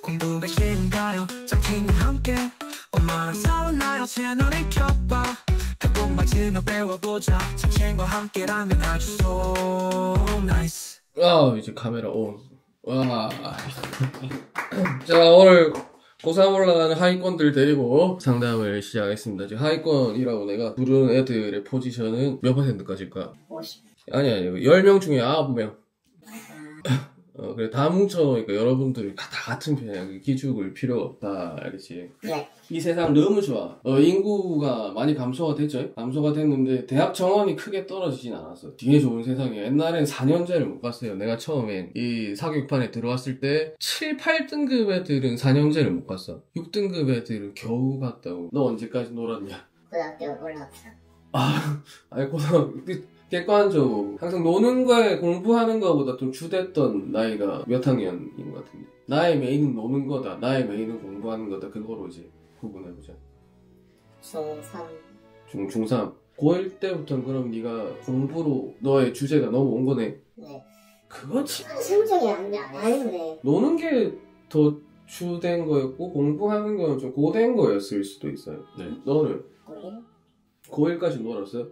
공부 백신가요? 짱친이 함께 엄마랑 싸웠나요? 채널을 켜봐 한국 맞으며 배워보자. 짱친과 함께라면 아주 so nice. 이제 카메라 온. 와. 자, 오늘 고3 올라가는 하위권들 데리고 상담을 시작하겠습니다. 지금 하위권이라고 내가 부르는 애들의 포지션은 몇 %까지일까? 50. 아니 10명 중에 9명. 그래, 다 뭉쳐놓으니까 여러분들이 다 같은 편이야. 기죽을 필요가 없다, 알겠지? 네. 이 세상 너무 좋아. 인구가 많이 감소가 됐죠? 감소가 됐는데 대학 정원이 크게 떨어지진 않았어. 되게 좋은 세상이야. 옛날엔 4년제를 못 갔어요. 내가 처음엔 이 사교육판에 들어왔을 때 7, 8등급 애들은 4년제를 못 갔어. 6등급 애들은 겨우 갔다고. 너 언제까지 놀았냐? 고등학교 올라왔어. 아이고, 객관적으로 항상 노는 거에 공부하는 거보다 좀 주됐던 나이가 몇 학년인 것 같은데, 나의 메인은 노는 거다, 나의 메인은 공부하는 거다, 그거로 이제 구분해보자. 중3. 중3 고1 때부터는 그럼 네가 공부로 너의 주제가 넘어온 거네. 네. 그거지. 성적이 아닌데. 노는 게 더 주된 거였고 공부하는 거는 좀 고된 거였을 수도 있어요. 네. 너는 고1? 고1까지 놀았어?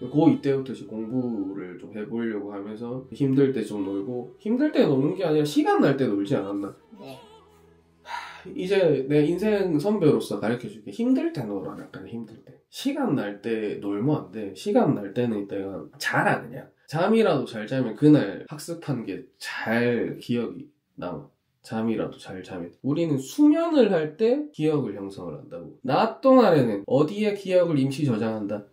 고2 때부터 이제 공부를 좀 해보려고 하면서 힘들 때 좀 놀고, 힘들 때 노는 게 아니라 시간 날 때 놀지 않았나? 네. 이제 내 인생 선배로서 가르쳐줄게. 힘들 때 놀아. 약간 힘들 때. 시간 날 때 놀면 안 돼. 시간 날 때는 내가 자라 그냥. 잠이라도 잘 자면 그날 학습한 게 잘 기억이 남아. 잠이라도 잘 자면. 우리는 수면을 할 때 기억을 형성을 한다고. 낮 동안에는 어디에 기억을 임시 저장한다?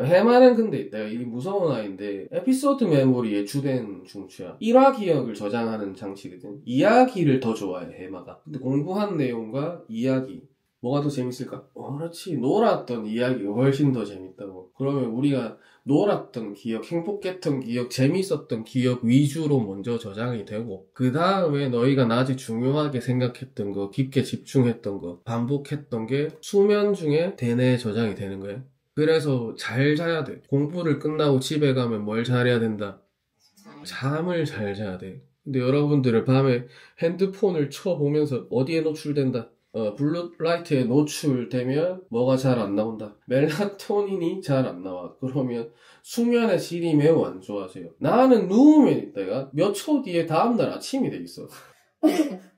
해마는 근데 내가 이 무서운 아이인데 에피소드 메모리의 주된 중추야. 1화 기억을 저장하는 장치거든. 이야기를 더 좋아해, 해마가. 근데 공부한 내용과 이야기, 뭐가 더 재밌을까? 그렇지, 놀았던 이야기가 훨씬 더 재밌다고. 그러면 우리가 놀았던 기억, 행복했던 기억, 재밌었던 기억 위주로 먼저 저장이 되고, 그 다음에 너희가 낮에 중요하게 생각했던 거, 깊게 집중했던 거, 반복했던 게 수면 중에 대뇌에 저장이 되는 거야. 그래서 잘 자야 돼. 공부를 끝나고 집에 가면 뭘 잘해야 된다? 잠을 잘 자야 돼. 근데 여러분들은 밤에 핸드폰을 쳐보면서 어디에 노출된다? 블루라이트에 노출되면 뭐가 잘 안 나온다? 멜라토닌이 잘 안 나와. 그러면 수면의 질이 매우 안 좋아져요. 나는 누우면 있다가 몇 초 뒤에 다음날 아침이 돼 있어.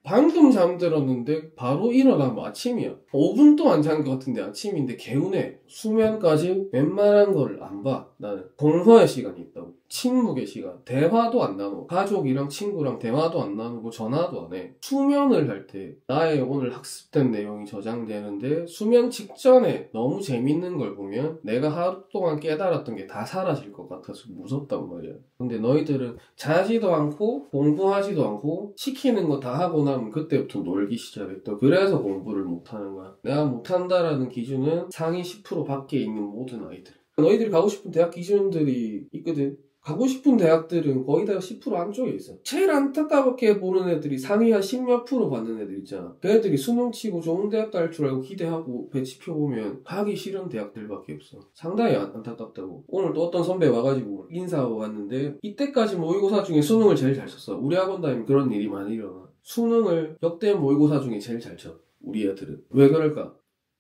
방금 잠들었는데 바로 일어나면 아침이야. 5분 동안 잔 것 같은데 아침인데 개운해. 수면까지 웬만한 걸 안 봐. 나는 공허의 시간이 있다고. 침묵의 시간. 대화도 안 나누고, 가족이랑 친구랑 대화도 안 나누고 전화도 안 해. 수면을 할 때 나의 오늘 학습된 내용이 저장되는데, 수면 직전에 너무 재밌는 걸 보면 내가 하루 동안 깨달았던 게 다 사라질 것 같아서 무섭단 말이야. 근데 너희들은 자지도 않고 공부하지도 않고 시키는 거 다 하고 나면 그때부터 놀기 시작했다. 그래서 공부를 못하는 거야. 내가 못한다라는 기준은 상위 10% 밖에 있는 모든 아이들. 너희들이 가고 싶은 대학 기준들이 있거든. 가고 싶은 대학들은 거의 다 10% 안쪽에 있어. 제일 안타깝게 보는 애들이 상위 한 10몇 % 받는 애들 있잖아. 그 애들이 수능 치고 좋은 대학 갈 줄 알고 기대하고 배치표 보면 가기 싫은 대학들밖에 없어. 상당히 안타깝다고. 오늘 또 어떤 선배 와가지고 인사하고 갔는데, 이때까지 모의고사 중에 수능을 제일 잘 쳤어. 우리 학원 다니면 그런 일이 많이 일어나. 수능을 역대 모의고사 중에 제일 잘 쳐. 우리 애들은. 왜 그럴까?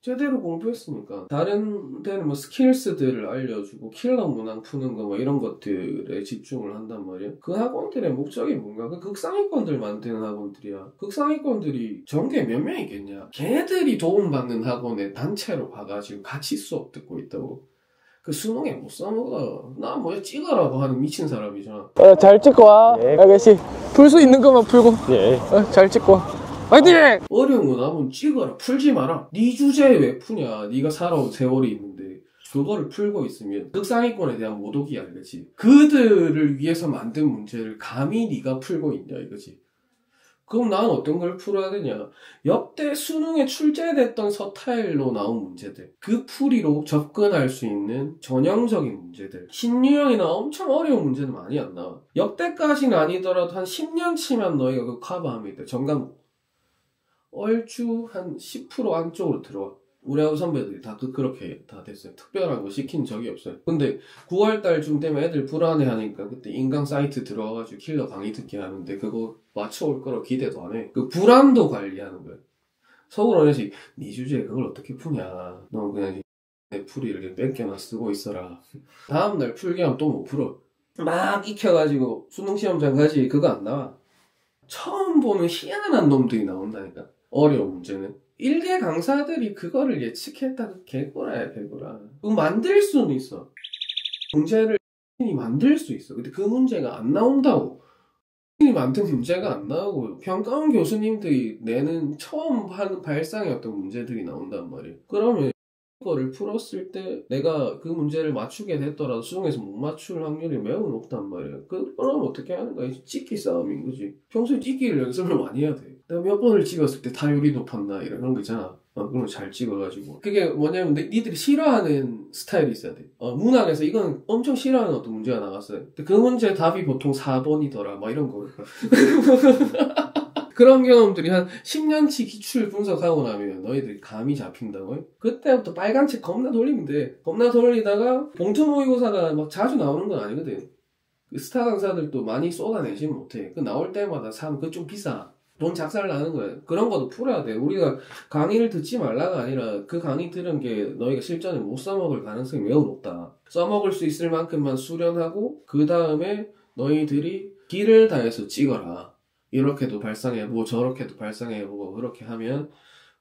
제대로 공부했으니까. 다른 데는 뭐 스킬스들을 알려주고 킬러 문항 푸는 거 뭐 이런 것들에 집중을 한단 말이야. 그 학원들의 목적이 뭔가? 그 극상위권들 만드는 학원들이야. 극상위권들이 전국에 몇 명 있겠냐? 걔들이 도움받는 학원에 단체로 가가지고 같이 수업 듣고 있다고. 그 수능에 못 써먹어. 나 뭐야 찍으라고 하는 미친 사람이잖아. 잘 찍고 와. 예. 알겠지? 풀 수 있는 것만 풀고. 예. 잘 찍고 와. 화이팅! 어려운 거 나면 찍어라. 풀지 마라. 네 주제에 왜 푸냐. 네가 살아온 세월이 있는데 그거를 풀고 있으면 극상위권에 대한 모독이 알겠지. 그들을 위해서 만든 문제를 감히 네가 풀고 있냐 이거지. 그럼 나는 어떤 걸 풀어야 되냐. 역대 수능에 출제됐던 서타일로 나온 문제들, 그 풀이로 접근할 수 있는 전형적인 문제들. 신유형이나 엄청 어려운 문제는 많이 안 나와. 역대까지는 아니더라도 한 10년 치면 너희가 그 커버하면 돼. 전과목 얼추 한 10% 안쪽으로 들어와. 우리하고 선배들이 다 그렇게 다 됐어요. 특별한 거 시킨 적이 없어요. 근데 9월달쯤 되면 애들 불안해하니까 그때 인강 사이트 들어가가지고 킬러 강의 듣게 하는데 그거 맞춰올 거라고 기대도 안 해. 그 불안도 관리하는 거야. 서울 어느시 네 주제에 그걸 어떻게 푸냐. 너 그냥 내 풀이를 이렇게 뺏겨나 쓰고 있어라. 다음날 풀게 하면 또 못 풀어. 막 익혀가지고 수능시험장 가지 그거 안 나와. 처음 보는 희한한 놈들이 나온다니까. 어려운 문제는. 일개 강사들이 그거를 예측했다고 개꼬라야 개꼬라. 그거 만들 수는 있어. 문제를 만들 수 있어. 근데 그 문제가 안 나온다고. 만든 문제가 안 나오고 평가원 교수님들이 내는 처음 하는 발상의 어떤 문제들이 나온단 말이에요. 그러면 그거를 풀었을 때 내가 그 문제를 맞추게 됐더라도 수능에서 못 맞출 확률이 매우 높단 말이에요. 그러면 어떻게 하는 거야? 찍기 싸움인 거지. 평소에 찍기를 연습을 많이 해야 돼. 내가 몇 번을 찍었을 때 타율이 높았나 이런 거 있잖아. 그럼 잘 찍어가지고. 그게 뭐냐면 니들이 싫어하는 스타일이 있어야 돼. 문항에서 이건 엄청 싫어하는 어떤 문제가 나왔어요. 근데 그 문제 답이 보통 4번이더라. 막 이런 거. 그런 경험들이 한 10년치 기출 분석하고 나면 너희들이 감이 잡힌다고. 그때부터 빨간 책 겁나 돌리면 돼. 겁나 돌리다가 봉투 모의고사가 막 자주 나오는 건 아니거든. 그 스타 강사들도 많이 쏟아내지는 못해. 그 나올 때마다 사면 그거 좀 비싸. 돈 작살 나는 거야. 그런 것도 풀어야 돼. 우리가 강의를 듣지 말라가 아니라 그 강의 들은 게 너희가 실전에 못 써먹을 가능성이 매우 높다. 써먹을 수 있을 만큼만 수련하고 그 다음에 너희들이 기를 다해서 찍어라. 이렇게도 발상해보고 저렇게도 발상해보고 그렇게 하면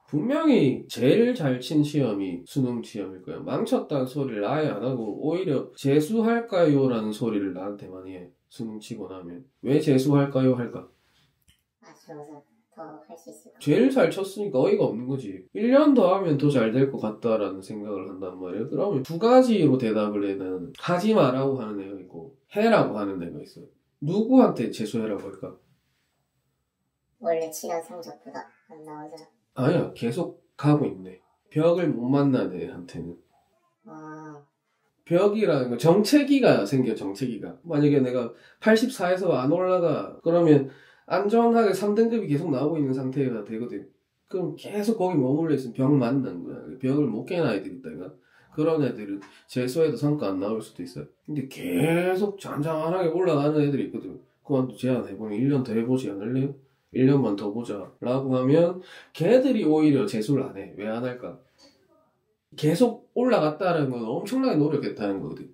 분명히 제일 잘 친 시험이 수능 시험일 거야. 망쳤다는 소리를 아예 안 하고 오히려 재수할까요? 라는 소리를 나한테 많이 해. 수능 치고 나면. 왜 재수할까요? 할까? 아쉬워서 더 할 수 있을 것 같아. 제일 잘 쳤으니까 어이가 없는 거지. 1년 더 하면 더 잘 될 것 같다라는 생각을 한단 말이에요. 그러면 두 가지로 대답을 해. 나는 하지 마라고 하는 애가 있고 해라고 하는 애가 있어요. 누구한테 재수해라고 할까? 원래 치란 성적보다 안 나오잖아. 아니야, 계속 가고 있네. 벽을 못 만나는 애한테는. 벽이라는 거, 정체기가 생겨, 정체기가. 만약에 내가 84에서 안 올라가, 그러면 안전하게 3등급이 계속 나오고 있는 상태가 되거든. 그럼 계속 거기 머물러 있으면 벽 만나는 거야. 벽을 못 깨는 애들 있다가. 그런 애들은 재수해도 성과 안 나올 수도 있어요. 근데 계속 잔잔하게 올라가는 애들이 있거든. 그만도 제안해보면 1년 더 해보지 않을래요? 1년만 더 보자 라고 하면 걔들이 오히려 재수를 안 해. 왜 안 할까? 계속 올라갔다는 건 엄청나게 노력했다는 거거든.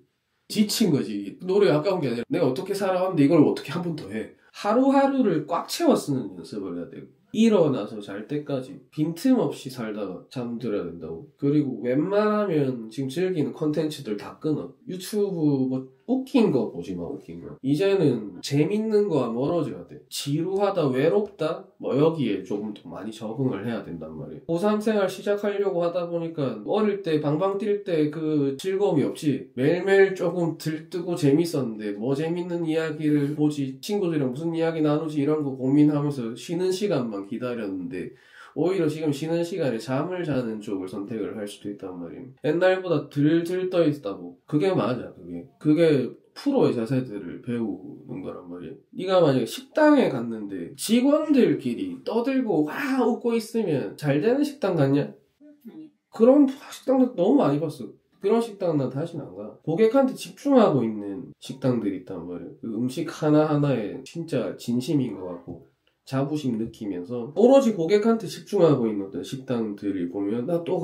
지친 거지. 노력이 아까운 게 아니라 내가 어떻게 살아왔는데 이걸 어떻게 한 번 더 해. 하루하루를 꽉 채워 쓰는 연습을 해야 되고 일어나서 잘 때까지 빈틈없이 살다가 잠들어야 된다고. 그리고 웬만하면 지금 즐기는 컨텐츠들 다 끊어. 유튜브 뭐 웃긴 거 보지 마. 웃긴 거. 이제는 재밌는 거와 멀어져야 돼. 지루하다, 외롭다, 뭐 여기에 조금 더 많이 적응을 해야 된단 말이에요. 고3 생활 시작하려고 하다 보니까 어릴 때 방방 뛸 때 그 즐거움이 없지. 매일매일 조금 들뜨고 재밌었는데 뭐 재밌는 이야기를 보지, 친구들이랑 무슨 이야기 나누지 이런 거 고민하면서 쉬는 시간만 기다렸는데 오히려 지금 쉬는 시간에 잠을 자는 쪽을 선택을 할 수도 있단 말이에요. 옛날보다 덜 떠있다고. 그게 맞아. 그게 프로의 자세들을 배우는 거란 말이에요. 네가 만약에 식당에 갔는데 직원들끼리 떠들고 와 웃고 있으면 잘 되는 식당 같냐? 그런 식당도 너무 많이 봤어. 그런 식당은 난 다시는 안 가. 고객한테 집중하고 있는 식당들이 있단 말이에요. 그 음식 하나하나에 진짜 진심인 것 같고 자부심 느끼면서 오로지 고객한테 집중하고 있는 어떤 식당들을 보면 나 또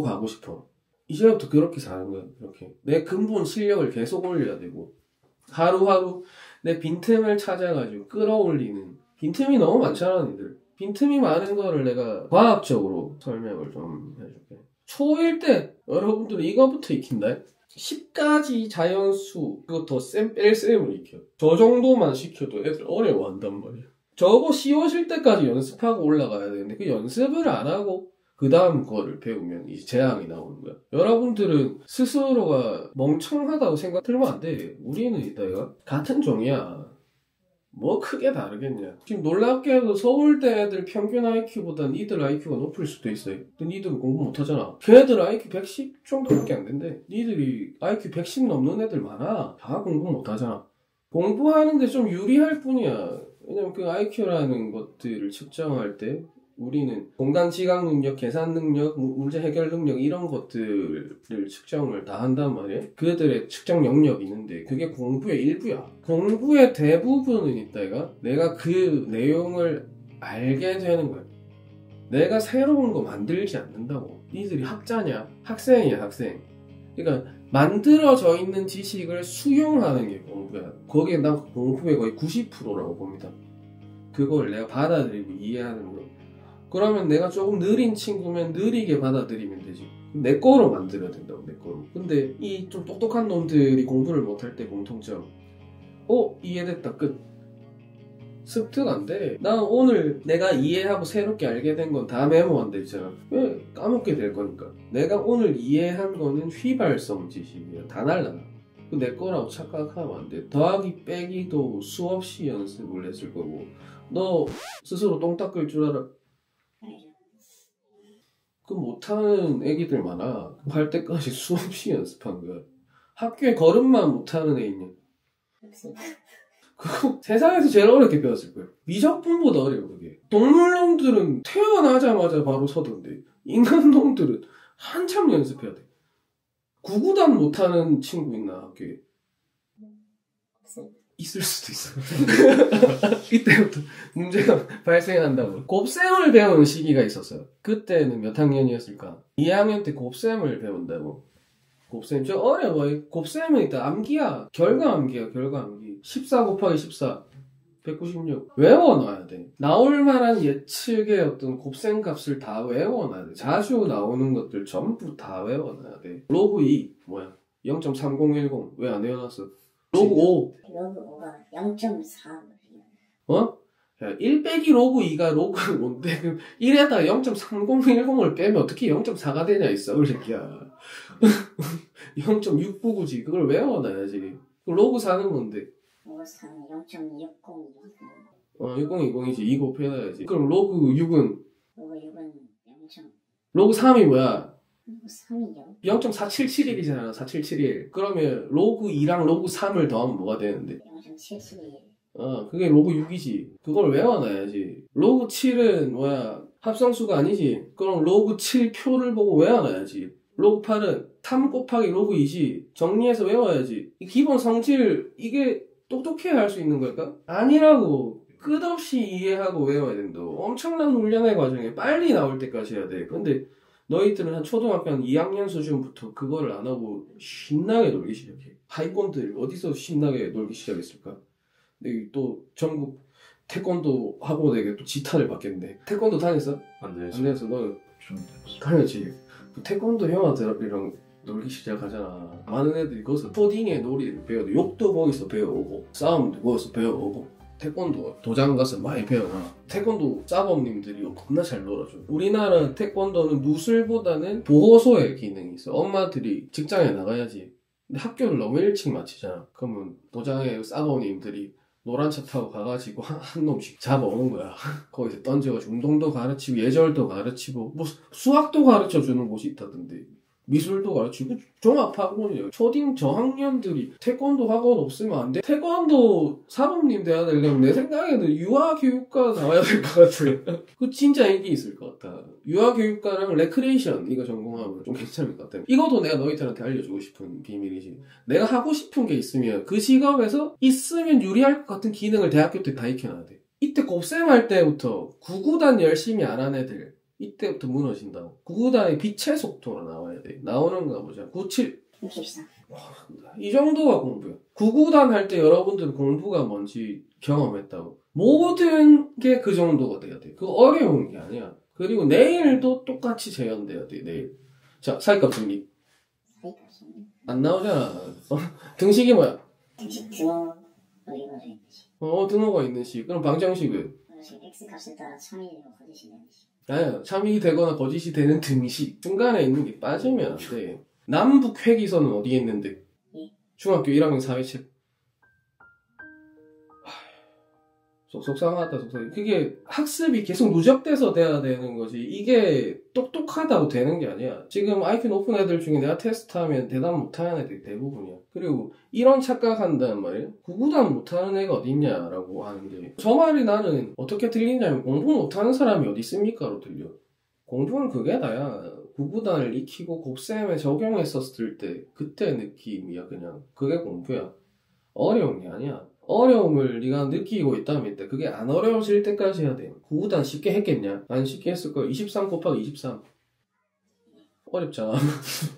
가고 싶어. 이제부터 그렇게 사는 거야. 이렇게 내 근본 실력을 계속 올려야 되고 하루하루 내 빈틈을 찾아가지고 끌어올리는. 빈틈이 너무 많잖아 니들. 빈틈이 많은 거를 내가 과학적으로 설명을 좀 해줄게. 초1 때 여러분들은 이거부터 익힌다. 10가지 자연수 그거 더 뺄셈을 익혀. 저 정도만 시켜도 애들 어려워한단 말이야. 저거 쉬워질 때까지 연습하고 올라가야 되는데 그 연습을 안 하고 그 다음 거를 배우면 이제 재앙이 나오는 거야. 여러분들은 스스로가 멍청하다고 생각 들면 안 돼. 우리는 이따가 같은 종이야. 뭐 크게 다르겠냐. 지금 놀랍게도 서울대 애들 평균 IQ보다 니들 IQ가 높을 수도 있어요. 근데 니들은 공부 못하잖아. 걔들 IQ 110 정도밖에 안 된대. 니들이 IQ 110 넘는 애들 많아. 다 공부 못하잖아. 공부하는데 좀 유리할 뿐이야. 왜냐면 그 IQ라는 것들을 측정할 때 우리는 공간 지각 능력, 계산 능력, 문제 해결 능력 이런 것들을 측정을 다 한단 말이야. 그들의 측정 영역이 있는데 그게 공부의 일부야. 공부의 대부분은 있다가 내가 그 내용을 알게 되는 거야. 내가 새로운 거 만들지 않는다고. 니들이 학자냐? 학생이야, 학생. 그러니까 만들어져 있는 지식을 수용하는 게 공부야. 거기에 난 공부의 거의 90%라고 봅니다. 그걸 내가 받아들이고 이해하는 거. 그러면 내가 조금 느린 친구면 느리게 받아들이면 되지. 내 거로 만들어야 된다고, 내 거로. 근데 이 좀 똑똑한 놈들이 공부를 못할 때 공통점. 이해됐다, 끝. 습득 안 돼. 난 오늘 내가 이해하고 새롭게 알게 된 건 다 메모 안 돼 있잖아. 왜? 까먹게 될 거니까. 내가 오늘 이해한 거는 휘발성 지식이야. 다 날라가. 내 거라고 착각하면 안 돼. 더하기 빼기도 수없이 연습을 했을 거고. 너 스스로 똥 닦을 줄 알아? 그 못하는 애기들 많아. 할 때까지 수없이 연습한 거야. 학교에 걸음만 못하는 애 있냐? 그거 세상에서 제일 어렵게 배웠을 거야. 미적분보다 어려워 그게. 동물놈들은 태어나자마자 바로 서던데 인간놈들은 한참 연습해야 돼. 구구단 못하는 친구 있나 학교에? 있을 수도 있어. 이때부터 문제가 발생한다고. 곱셈을 배우는 시기가 있었어요. 그때는 몇 학년이었을까? 2학년 때 곱셈을 배운다고. 곱셈 저 어려워. 곱셈은 일단 암기야. 결과 암기야. 14 곱하기 14 196 외워놔야 돼. 나올 만한 예측의 어떤 곱셈 값을 다 외워놔야 돼. 자주 나오는 것들 전부 다 외워놔야 돼. 로그 2 뭐야? 0.3010 왜 안 외워놨어? 로그 5 로그 5가 0.4 야, 1 빼기 로그 2가 로그 5인데 그 1에다가 0.3010을 빼면 어떻게 0.4가 되냐 이 썩을 새끼야. 0.699지. 그걸 외워놔야지. 로그 4는 뭔데? 로그 4는 0.602 6020이지. 2 곱해놔야지. 그럼 로그 6은? 로그 6은 0. 로그 3이 뭐야? 로그 3이요? 0.4771이잖아. 4771. 그러면 로그 2랑 로그 3을 더하면 뭐가 되는데? 0.771 그게 로그 6이지. 그걸 외워놔야지. 로그 7은 뭐야? 합성수가 아니지. 그럼 로그 7 표를 보고 외워놔야지. 로그 8은 3 곱하기 로그 2지. 정리해서 외워야지. 이 기본 성질, 이게 똑똑해야 할 수 있는 걸까? 아니라고. 끝없이 이해하고 외워야 된다고. 엄청난 훈련의 과정에 빨리 나올 때까지 해야 돼. 근데 너희들은 한 초등학교 한 2학년 수준부터 그거를 안 하고 신나게 놀기 시작해. 하이콘들 어디서 신나게 놀기 시작했을까? 근데 또 전국 태권도 학원에게 또 지탄을 받겠네. 태권도 다녔어? 안 돼서. 안 다녔어. 너는 좀 다녔지. 태권도 형아들이랑 놀기 시작하잖아. 많은 애들이 거기서 초딩의 놀이를 배워도 욕도 거기서 배워오고 싸움도 거기서 배워오고 태권도 도장 가서 많이 배워놔. 태권도 짜범님들이 겁나 잘 놀아줘. 우리나라 태권도는 누술보다는 보호소의 기능이 있어. 엄마들이 직장에 나가야지. 근데 학교를 너무 일찍 마치잖아. 그러면 도장의 싸범님들이 노란 차 타고 가가지고 한 놈씩 잡아오는 거야. 거기서 던져가지고 운동도 가르치고 예절도 가르치고 뭐 수학도 가르쳐주는 곳이 있다던데. 미술도 가르치고 종합학원이에요. 초딩 저학년들이 태권도 학원 없으면 안 돼. 태권도 사범님 돼야 되려면 내 생각에는 유아교육과 나와야 될 것 같아요. 그 진짜 인기 있을 것 같아. 유아교육과랑 레크레이션 이거 전공하면 좀 괜찮을 것 같아. 이것도 내가 너희들한테 알려주고 싶은 비밀이지. 내가 하고 싶은 게 있으면 그 직업에서 있으면 유리할 것 같은 기능을 대학교 때 다 익혀놔야 돼. 이때 곱셈할 때부터 구구단 열심히 안 한 애들 이때부터 무너진다고. 구구단의 빛의 속도로 나와야 돼. 나오는가 보자. 97. 64. 이 정도가 공부야. 구구단 할 때 여러분들은 공부가 뭔지 경험했다고. 모든 게 그 정도가 돼야 돼. 그거 어려운 게 아니야. 그리고 내일도 똑같이 재현돼야 돼. 내일. 자, 사이값 정리. 사이값은 안 나오잖아. 등식이 뭐야? 등식 등호로 이루어져 있는 식. 등호가 있는 식. 그럼 방정식은? 방정식 x값에 따라 참이되고 거짓이 되는 식. 아니야. 참이 되거나 거짓이 되는 등식. 중간에 있는 게 빠지면 안 돼. 남북 회기선은 어디에 있는데? 예. 중학교 1학년 사회책. 속상하다, 속상해. 그게 학습이 계속 누적돼서 돼야 되는 거지. 이게 똑똑하다고 되는 게 아니야. 지금 IQ 높은 애들 중에 내가 테스트하면 대답 못하는 애들이 대부분이야. 그리고 이런 착각한단 말이야. 구구단 못하는 애가 어딨냐라고 하는데, 저 말이 나는 어떻게 들리냐면 공부 못하는 사람이 어디 있습니까로 들려. 공부는 그게 다야. 구구단을 익히고 곱셈에 적용했었을 때 그때 느낌이야. 그냥 그게 공부야. 어려운 게 아니야. 어려움을 네가 느끼고 있다면 그게 안 어려워질 때까지 해야 돼. 구구단 쉽게 했겠냐? 안 쉽게 했을 거야. 23 곱하기 23 어렵잖아.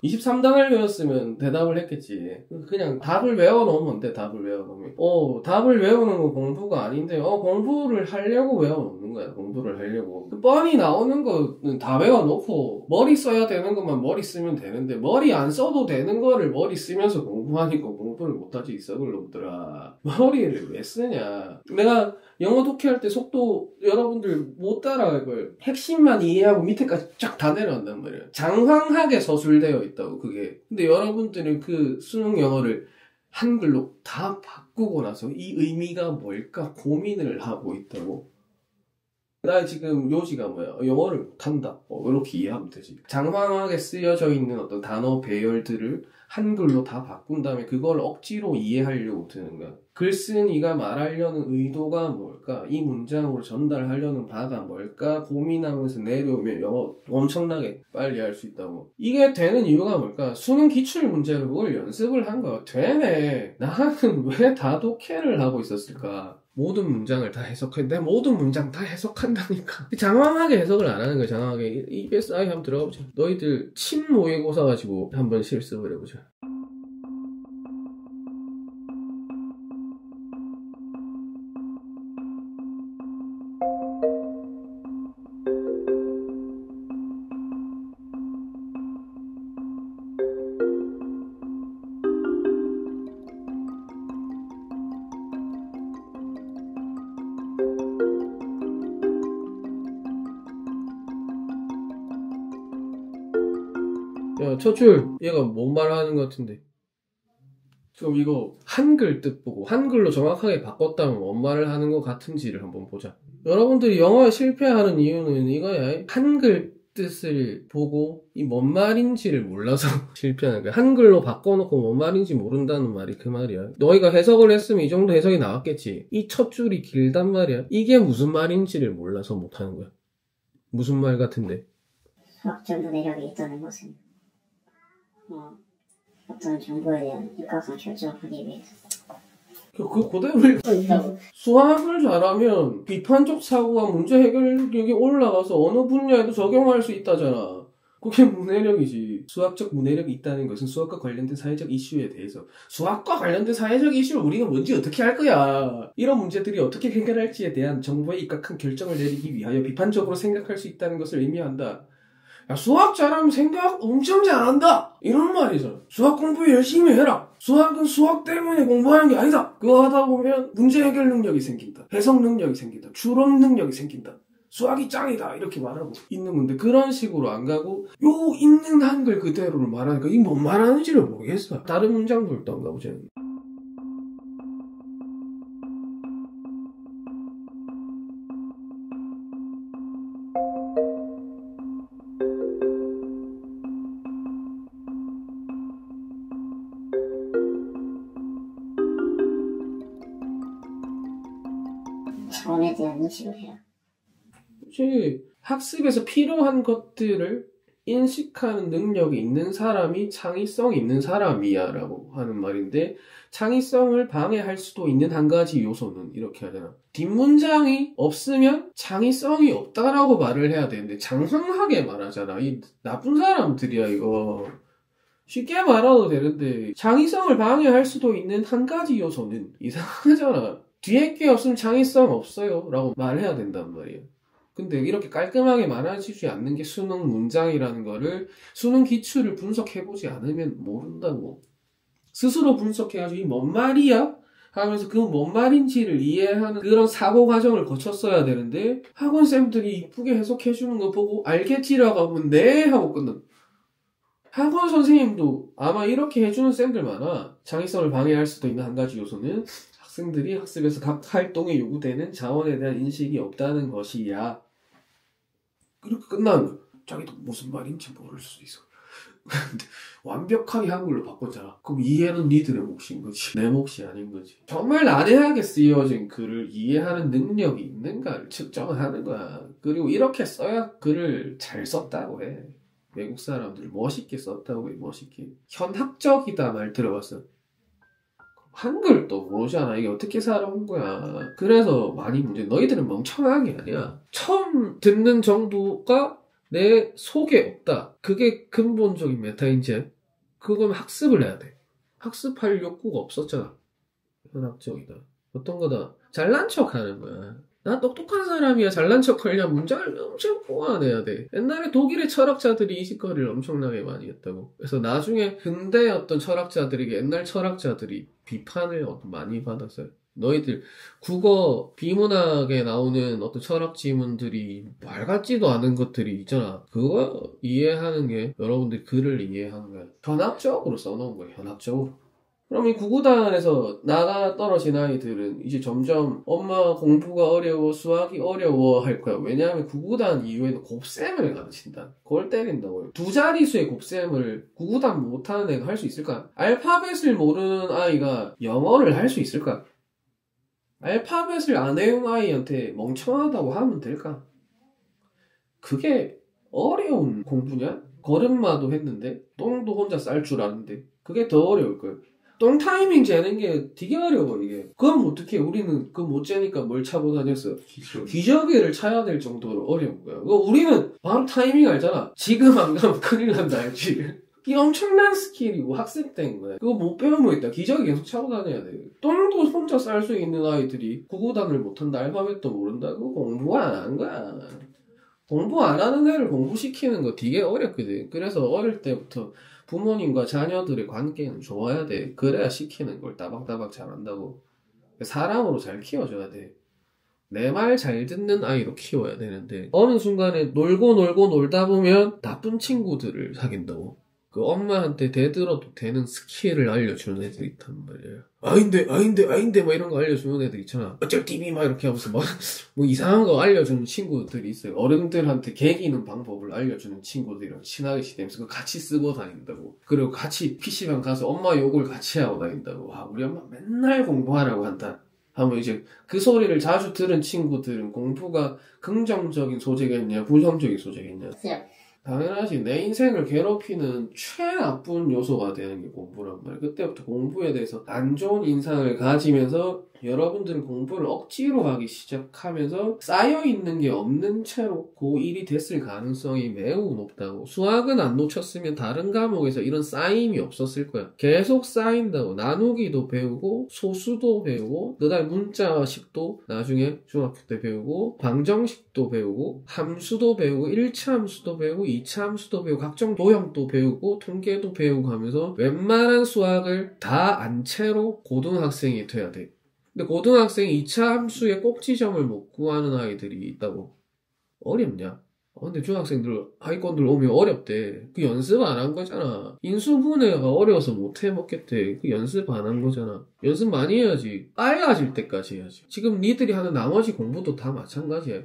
23단을 외웠으면 대답을 했겠지. 그냥 답을 외워놓으면 돼. 답을 외워놓으면. 답을 외우는 건 공부가 아닌데 공부를 하려고 외워놓는 거야. 공부를 하려고. 뻔히 나오는 거는 다 외워놓고 머리 써야 되는 것만 머리 쓰면 되는데 머리 안 써도 되는 거를 머리 쓰면서 공부하니까 공부를 못하지, 이 썩을 놈들아. 머리를 왜 쓰냐. 내가 영어 독해할 때 속도 여러분들 못 따라갈 걸. 핵심만 이해하고 밑에까지 쫙 다 내려간단 말이야. 장황하게 서술되어 있다고, 그게. 근데 여러분들은 그 수능 영어를 한글로 다 바꾸고 나서 이 의미가 뭘까 고민을 하고 있다고. 나 지금 요지가 뭐야? 영어를 못한다. 이렇게 이해하면 되지. 장황하게 쓰여져 있는 어떤 단어 배열들을 한글로 다 바꾼 다음에 그걸 억지로 이해하려고 드는 거야. 글쓴이가 말하려는 의도가 뭘까? 이 문장으로 전달하려는 바가 뭘까? 고민하면서 내려오면 영어 엄청나게 빨리 할 수 있다고. 이게 되는 이유가 뭘까? 수능 기출 문제로 그걸 연습을 한 거야. 되네. 나는 왜 다 독해를 하고 있었을까? 모든 문장을 다 해석해. 내 모든 문장 다 해석한다니까. 장황하게 해석을 안 하는 거야. 장황하게. EBSI 한번 들어가 보자. 너희들 침 모의고사 가지고 한번 실습을 해보자. 야, 첫 줄 얘가 뭔 말하는 것 같은데. 그럼 이거 한글 뜻 보고 한글로 정확하게 바꿨다면 뭔 말을 하는 것 같은지를 한번 보자. 여러분들이 영어에 실패하는 이유는 이거야. 한글 뜻을 보고 이 뭔 말인지를 몰라서 실패하는 거야. 한글로 바꿔놓고 뭔 말인지 모른다는 말이 그 말이야. 너희가 해석을 했으면 이 정도 해석이 나왔겠지. 이 첫 줄이 길단 말이야. 이게 무슨 말인지를 몰라서 못하는 거야. 무슨 말 같은데? 수학적 문해력이 있다는 것은 어떤 정보에 대한 육각성 결정하기 위해서 그 그대로 수학을 잘하면 비판적 사고와 문제 해결력이 올라가서 어느 분야에도 적용할 수 있다잖아. 그게 문해력이지. 수학적 문해력이 있다는 것은 수학과 관련된 사회적 이슈에 대해서 수학과 관련된 사회적 이슈를 우리가 뭔지 어떻게 할 거야. 이런 문제들이 어떻게 해결할지에 대한 정보에 입각한 결정을 내리기 위하여 비판적으로 생각할 수 있다는 것을 의미한다. 야, 수학 잘하면 생각 엄청 잘한다! 이런 말이잖아. 수학 공부 열심히 해라! 수학은 수학 때문에 공부하는 게 아니다! 그거 하다 보면 문제 해결 능력이 생긴다. 해석 능력이 생긴다. 추론 능력이 생긴다. 수학이 짱이다! 이렇게 말하고 있는 건데, 그런 식으로 안 가고, 요 있는 한글 그대로를 말하니까 이게 뭔 말하는지를 모르겠어. 다른 문장들도 안 가보자. 자원에 대한 인식을 해야. 혹시 학습에서 필요한 것들을 인식하는 능력이 있는 사람이 창의성이 있는 사람이야 라고 하는 말인데, 창의성을 방해할 수도 있는 한 가지 요소는 이렇게 하잖아. 뒷문장이 없으면 창의성이 없다라고 말을 해야 되는데 장황하게 말하잖아. 이 나쁜 사람들이야 이거. 쉽게 말해도 되는데 창의성을 방해할 수도 있는 한 가지 요소는 이상하잖아. 뒤에 게 없으면 창의성 없어요 라고 말해야 된단 말이에요. 근데 이렇게 깔끔하게 말해주지 않는 게 수능 문장이라는 거를 수능 기출을 분석해보지 않으면 모른다고. 스스로 분석해가지고 이 뭔 말이야? 하면서 그 뭔 말인지를 이해하는 그런 사고 과정을 거쳤어야 되는데 학원쌤들이 이쁘게 해석해주는 거 보고 알겠지라고 하면 네 하고 끝난. 학원 선생님도 아마 이렇게 해주는 쌤들 많아. 창의성을 방해할 수도 있는 한 가지 요소는 학생들이 학습에서 각 활동에 요구되는 자원에 대한 인식이 없다는 것이야. 이렇게 끝나는 거야. 자기도 무슨 말인지 모를 수도 있어. 근데 완벽하게 한글로 바꿨잖아. 그럼 이해는 니들의 몫인 거지. 내 몫이 아닌 거지. 정말 난해하게 쓰여진 글을 이해하는 능력이 있는가를 측정하는 거야. 그리고 이렇게 써야 글을 잘 썼다고 해. 외국 사람들 멋있게 썼다고 해. 멋있게. 현학적이다 말 들어봤어? 한글도 모르잖아. 이게 어떻게 살아온 거야. 그래서 많이 문제. 너희들은 멍청한 게 아니야. 처음 듣는 정도가 내 속에 없다. 그게 근본적인 메타인지. 그건 학습을 해야 돼. 학습할 욕구가 없었잖아. 현학적이다. 어떤 거다. 잘난 척 하는 거야. 나 똑똑한 사람이야. 잘난 척 하려면 문장을 엄청 뽑아내야 돼. 옛날에 독일의 철학자들이 이 짓거리를 엄청나게 많이 했다고. 그래서 나중에 근대 어떤 철학자들에게 옛날 철학자들이 비판을 많이 받았어요. 너희들 국어 비문학에 나오는 어떤 철학 지문들이 말 같지도 않은 것들이 있잖아. 그거 이해하는 게 여러분들이 글을 이해하는 거야. 현학적으로 써놓은 거야. 현학적으로. 그럼 이 구구단에서 나가 떨어진 아이들은 이제 점점 엄마 공부가 어려워, 수학이 어려워 할 거야. 왜냐하면 구구단 이후에는 곱셈을 가르친다. 그걸 때린다고요. 두 자릿수의 곱셈을 구구단 못하는 애가 할 수 있을까? 알파벳을 모르는 아이가 영어를 할 수 있을까? 알파벳을 안 외운 아이한테 멍청하다고 하면 될까? 그게 어려운 공부냐? 걸음마도 했는데 똥도 혼자 쌀 줄 아는데 그게 더 어려울 거예요. 똥 타이밍 재는 게 되게 어려워 이게. 그럼 어떻게 우리는 그거 못 재니까 뭘 차고 다녔어? 기저귀를 차야 될 정도로 어려운 거야. 우리는 바로 타이밍 알잖아. 지금 안 가면 큰일 난다 알지? 이게 엄청난 스킬이고 학습된 거야. 그거 못 배우면 있다. 기저귀 계속 차고 다녀야 돼. 똥도 혼자 쌀 수 있는 아이들이 구구단을 못한다. 알파벳도 모른다. 그거 공부 안 한 거야. 공부 안 하는 애를 공부시키는 거 되게 어렵거든. 그래서 어릴 때부터 부모님과 자녀들의 관계는 좋아야 돼. 그래야 시키는 걸 따박따박 잘한다고. 사람으로 잘 키워줘야 돼. 내 말 잘 듣는 아이로 키워야 되는데 어느 순간에 놀고 놀다 보면 나쁜 친구들을 사귄다고. 그 엄마한테 대들어도 되는 스킬을 알려주는 애들이 있단 말이에요. 아닌데 막 이런 거 알려주는 애들 있잖아. 어쩔 TV 막 이렇게 하면서 막 뭐 이상한 거 알려주는 친구들이 있어요. 어른들한테 개기는 방법을 알려주는 친구들이랑 친하게 지내면서 그거 같이 쓰고 다닌다고. 그리고 같이 PC방 가서 엄마 욕을 같이 하고 다닌다고. 아, 우리 엄마 맨날 공부하라고 한다. 하면 이제 그 소리를 자주 들은 친구들은 공부가 긍정적인 소재겠냐 부정적인 소재겠냐. 당연하지. 내 인생을 괴롭히는 최나쁜 요소가 되는 게 공부란 말이야. 그때부터 공부에 대해서 안 좋은 인상을 가지면서 여러분들은 공부를 억지로 하기 시작하면서 쌓여있는 게 없는 채로 고1이 됐을 가능성이 매우 높다고. 수학은 안 놓쳤으면 다른 과목에서 이런 쌓임이 없었을 거야. 계속 쌓인다고. 나누기도 배우고 소수도 배우고 그 다음에 문자식도 나중에 중학교 때 배우고 방정식도 배우고 함수도 배우고 1차 함수도 배우고 2차 함수도 배우고 각종 도형도 배우고 통계도 배우고 하면서 웬만한 수학을 다 안 채로 고등학생이 돼야 돼. 근데 고등학생이 2차 함수의 꼭지점을 못 구하는 아이들이 있다고. 어렵냐? 근데 중학생들, 하위권들 오면 어렵대. 그 연습 안 한 거잖아. 인수분해가 어려워서 못 해먹겠대. 그 연습 안 한 거잖아. 연습 많이 해야지. 빨라질 때까지 해야지. 지금 니들이 하는 나머지 공부도 다 마찬가지야.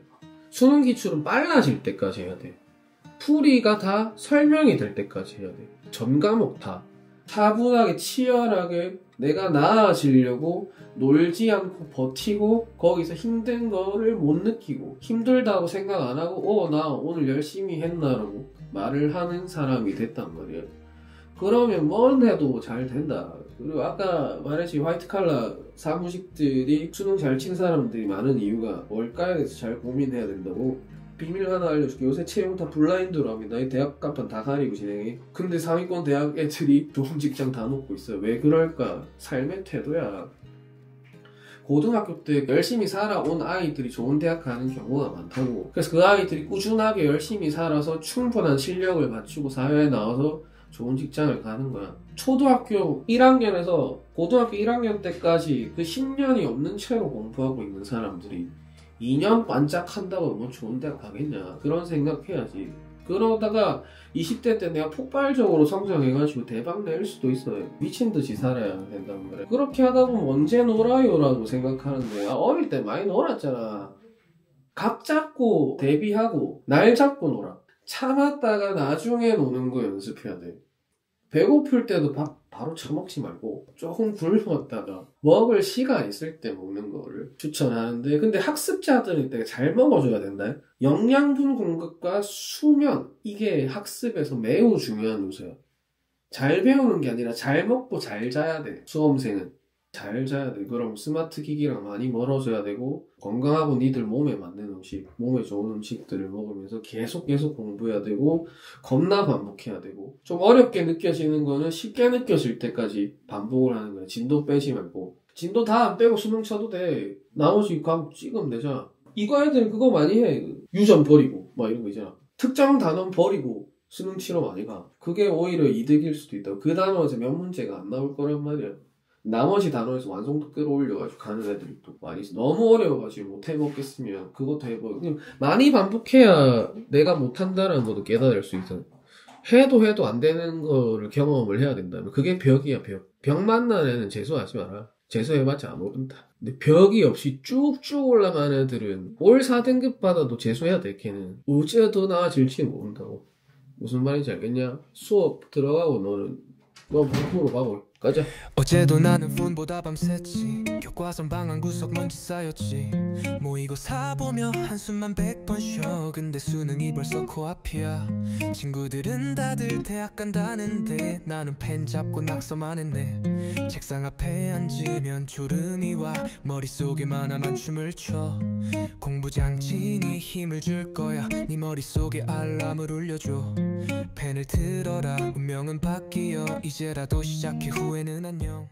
수능 기출은 빨라질 때까지 해야 돼. 풀이가 다 설명이 될 때까지 해야 돼. 전 과목 다. 차분하게 치열하게 내가 나아지려고 놀지 않고 버티고 거기서 힘든 거를 못 느끼고 힘들다고 생각 안 하고 나 오늘 열심히 했나라고 말을 하는 사람이 됐단 말이야. 그러면 뭘 해도 잘 된다. 그리고 아까 말했지 화이트칼라 사무직들이 수능 잘 친 사람들이 많은 이유가 뭘까에 대해서 잘 고민해야 된다고. 비밀 하나 알려줄게. 요새 채용 다 블라인드로 합니다. 이 대학 간판 다 가리고 진행해. 근데 상위권 대학 애들이 좋은 직장 다 놓고 있어요. 왜 그럴까? 삶의 태도야. 고등학교 때 열심히 살아온 아이들이 좋은 대학 가는 경우가 많다고. 그래서 그 아이들이 꾸준하게 열심히 살아서 충분한 실력을 갖추고 사회에 나와서 좋은 직장을 가는 거야. 초등학교 1학년에서 고등학교 1학년 때까지 그 10년이 없는 채로 공부하고 있는 사람들이 2년 반짝한다고 뭐 좋은 대학 가겠냐. 그런 생각해야지. 그러다가 20대 때 내가 폭발적으로 성장해가지고 대박 낼 수도 있어요. 미친듯이 살아야 된단 말이야. 그렇게 하다 보면 언제 놀아요라고 생각하는데 어릴 때 많이 놀았잖아. 각 잡고 대비하고 날 잡고 놀아. 참았다가 나중에 노는 거 연습해야 돼. 배고플 때도 밥 바로 처먹지 말고 조금 굶었다가 먹을 시간 있을 때 먹는 거를 추천하는데, 근데 학습자들은 되게 잘 먹어줘야 된다. 영양분 공급과 수면, 이게 학습에서 매우 중요한 요소야. 잘 배우는 게 아니라 잘 먹고 잘 자야 돼. 수험생은 잘 자야 돼. 그럼 스마트 기기랑 많이 멀어져야 되고, 건강하고 니들 몸에 맞는 음식, 몸에 좋은 음식들을 먹으면서 계속 공부해야 되고, 겁나 반복해야 되고, 좀 어렵게 느껴지는 거는 쉽게 느껴질 때까지 반복을 하는 거야. 진도 빼지 말고. 진도 다 안 빼고 수능 쳐도 돼. 나머지 과목 찍으면 되잖아. 이거 애들 그거 많이 해. 유전 버리고 막 이런 거 있잖아. 특정 단원 버리고 수능 치러 많이 가. 그게 오히려 이득일 수도 있다고. 그 단원에서 몇 문제가 안 나올 거란 말이야. 나머지 단원에서 완성도 끌어올려가지고 가는 애들이 또 많이 있어. 너무 어려워가지고 못 해먹겠으면 그것도 해보고. 많이 반복해야 내가 못한다는 것도 깨달을 수 있어. 해도 안 되는 거를 경험을 해야 된다면 그게 벽이야, 벽. 벽 만난 애는 재수하지 마라. 재수해봤자 안 오른다. 근데 벽이 없이 쭉쭉 올라가는 애들은 올 4등급 받아도 재수해야 돼. 걔는 어째 더 나아질지 모른다고. 무슨 말인지 알겠냐? 수업 들어가고 너는 너 공부로 가고 가자. 어제도 나는 폰보다 밤샜지. 교과선 방안 구석 먼지 쌓였지. 모이고 사보며 한숨만 100번 쉬어. 근데 수능이 벌써 코앞이야. 친구들은 다들 대학 간다는데 나는 펜 잡고 낙서만 했네. 책상 앞에 앉으면 졸음이 와. 머릿속에만 하만 춤을 춰. 공부 장치니 힘을 줄 거야. 네 머릿속에 알람을 울려줘. 펜을 들어라. 운명은 바뀌어. 이제라도 시작해. 후회는 안녕.